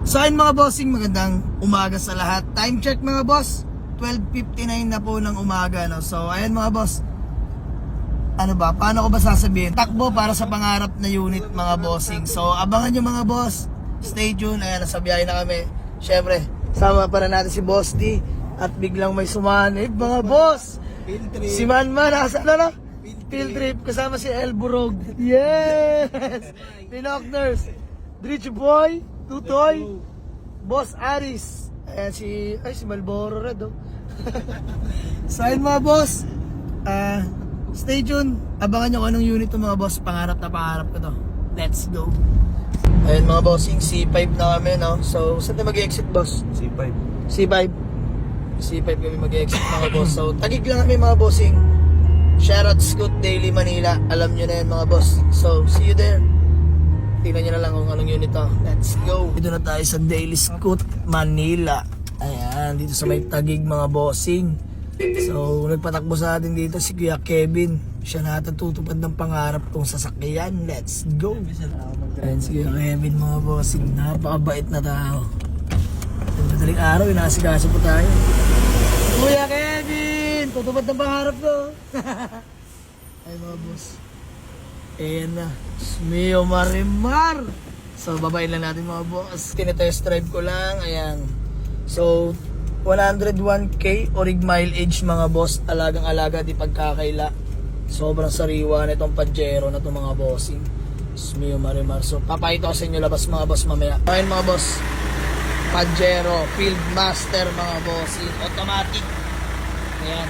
So ayun mga bossing, magandang umaga sa lahat. Time check mga boss, 12:59 na po ng umaga, no? So ayun mga boss, ano ba, paano ko ba sasabihin? Takbo para sa pangarap na unit mga bossing. So abangan nyo mga boss, stay tuned. Ayan, nasa biyahe na kami. Syempre, sama pa na natin si Boss D. At biglang may sumanib mga boss. Si Manman, nasa na? Field trip, kasama si El Burog. Yes! Pinokners, Rich Boy, Tutoy, Boss Aris. Ayan si Malboro Red, oh. So ayun mga boss, stay tuned. Abangan nyo kung anong unit to mga boss. Pangarap na pangarap ko to. Let's go. Ayun mga bossing, C5 na kami, no? So saan tayo mag-exit boss? C5 kami mag-exit mga boss. So tagig lang kami mga bossing. Shoutout Scoot Daily Manila. Alam nyo na yan mga boss. So see you there. Tingnan nyo na lang kung anong unit to. Let's go. Dito na tayo sa Daily Scoot Manila. Ayan, dito sa may tagig mga bossing. So nagpatakbo sa atin dito si Kuya Kevin. Siya na tutupad ng pangarap kong sasakyan. Let's go. Ayan si Kuya Kevin mga bossing. Napakabait na tao. Madaling araw, inaasikaso po tayo. Kuya Kevin! Tutupad ng pangarap ko. Ay mga boss. Ayan na. Mio Marimar. So babain lang natin mga boss. Tinetest drive ko lang. Ayan. So 101k orig mileage mga boss. Alagang-alaga di pagkakaila. Sobrang sariwa na itong Pajero na itong mga bossing. Mio Marimar. So papakita ko sa inyo labas mga boss mamaya. Ayan mga boss. Pajero Field Master mga bossing. Automatic. Ayan.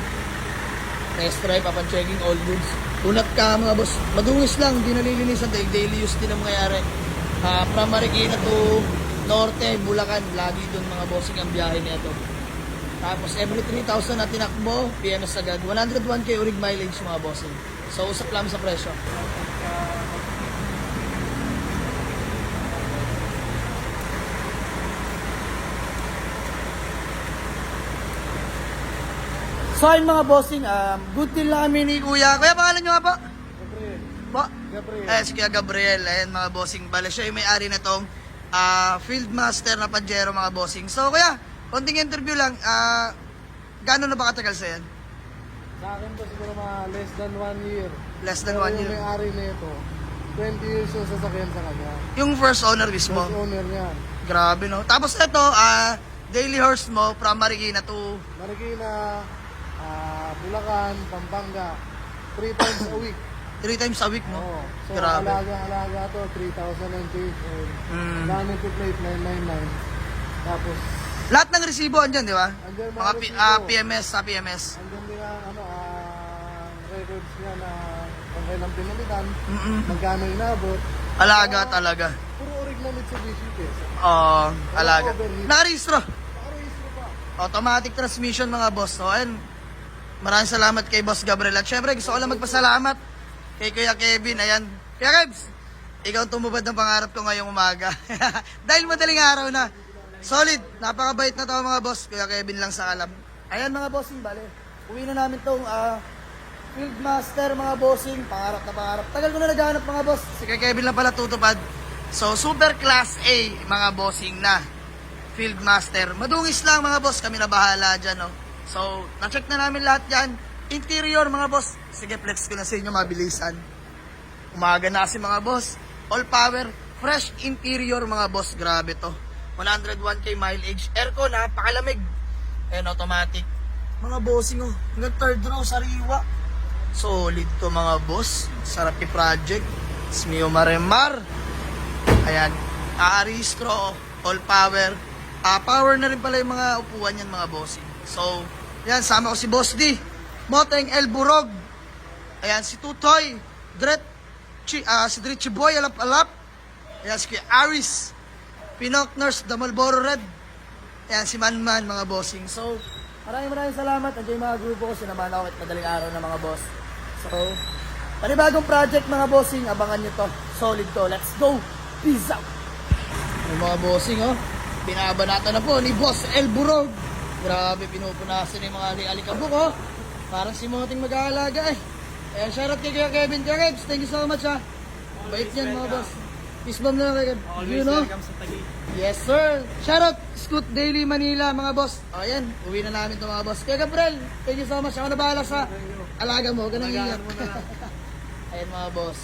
Test drive upon checking all goods. Unat ka mga boss. Madungis lang. Hindi nalilinisan. Daily use din ang mangyayari. From Marikina to Norte, Bulacan. Lagi doon mga bossing ang biyahe nito. Tapos every 3,000 na tinakbo, PMS agad. 101k orig mileage mga bossing. So usap lang sa presyo. So ayun mga bossing, good deal na kami ni Kuya. Kuya, pangalan nyo nga po? Gabriel. Po? Gabriel. Si Kuya Gabriel. Ayan mga bossing. Bale, siya yung may-ari na tong Field Master na Pajero mga bossing. So Kuya, konting interview lang. Gano'n na ba katagal sa yan? Sa akin to siguro mga less than 1 year. Less than 1 Pero year. yung may-ari nito, 20 years yung sasakyan sa kanya. Yung first owner mismo. First owner niyan. Grabe no. Tapos ito, daily horse mo from Marikina to Marikina, Bulacan, Pampanga. 3 times a week. 3 times a week, no? Oo. So, Grabe. alaga to, 3,000 and change. Gamit to plate, 999. Tapos, Lahat ng resibo andyan, di ba? andyan Mga resibo. PMS sa PMS. Andyan din ang records niya na kung kailan pinalitan, magkano inabot. Alaga talaga. Puro orig na Mitsubishi case. Alaga. overheat. Nakarehistro. Nakarehistro pa. Automatic transmission mga boss. So, ayun. Maraming salamat kay Boss Gabriel. At syempre, gusto ko lang magpasalamat kay Kuya Kevin. Ayan. Kuya Kebs, ikaw tumubad ng pangarap ko ngayong umaga. Dahil madaling araw na. Solid. Napakabait na to mga boss. Kuya Kevin lang sa alam. Ayan mga bossing, bale. Uwi na namin tong Field Master mga bossing. Pangarap na pangarap. Tagal ko na naghahanap mga boss. Si Kuya Kevin lang pala tutupad. So, super class A mga bossing na Field Master. Madungis lang mga boss. Kami na bahala dyan, no? So, na-check na namin lahat yan. Interior mga boss. Sige, flex ko na sa inyo, mabilisan. Umaga na kasi mga boss. All power, fresh interior mga boss. Grabe to. 101k mileage. Aircon, napakalamig. And automatic. Mga bossing, oh. Hanggang third row, sariwa. Solid to mga boss. Sarap i-project. Mio Marimar. Ayan. Aristro, all power. Power na rin pala yung mga upuan yan mga bossing. So, yan, sama ko si Boss D. Moteng El Burog. Ayan, si Tutoy. Si Richie Boy, alap-alap. Ayan, si Aris. Pinokners, the Malboro Red. Ayan, si Manman, mga bossing. So, maraming salamat. Andiyan yung mga grupo ko. Sinamahan ako at madaling araw na mga boss. So, panibagong project mga bossing. Abangan nyo to. Solid to. Let's go. Peace out. Yung mga bossing, oh. Binabanata na po ni Boss El Burog. Grabe, pinupunasan yung mga alikabok, oh. Parang si Moting mag-aalaga, eh. Ayan, shoutout kay Kuya Kevin. Kuya Kevin, thank you so much, ha. Bait yan, mga boss. Peace bomb na lang kay Kev. You know? Yes, sir. Shoutout, Scoot Daily Manila, mga boss. O, yan. Uwi na namin ito, mga boss. Kaya Gabriel, thank you so much. Ako na bahala sa alaga mo. Ganang ingat. Ayan, mga boss.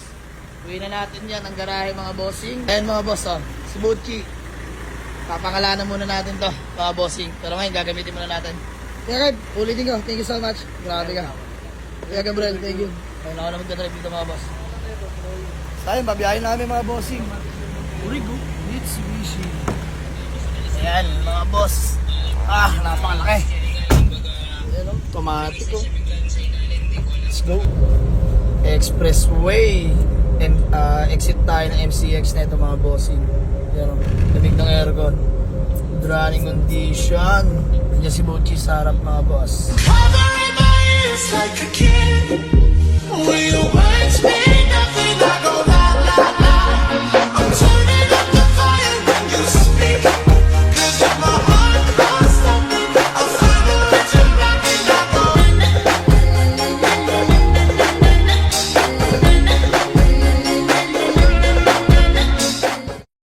Uwi na natin yan, ang garahe, mga bossing. Ayan, mga boss, oh. Si Butchie. Papangalanan muna natin to, mga bossing. Pero ngayon, gagamitin muna natin. Kaya Kev, ulitin ko. Thank you so much. Grabe ka. Kaya Gabriel, thank you. Ayun ako naman ka-drive dito, mga boss. Tayo, babiyahin namin, mga bossing. Urigo, Mitsubishi. Ayan, mga boss. Ah, napakalaki. Ayan, automatic, oh. Let's go. Expressway. And exit tayo ng MCX na ito, mga bossing. Ayan, lamig ng aircon. Good running condition. Nandiyan si Butchie sa harap, mga boss. Covering my ears like a kid. Will your words be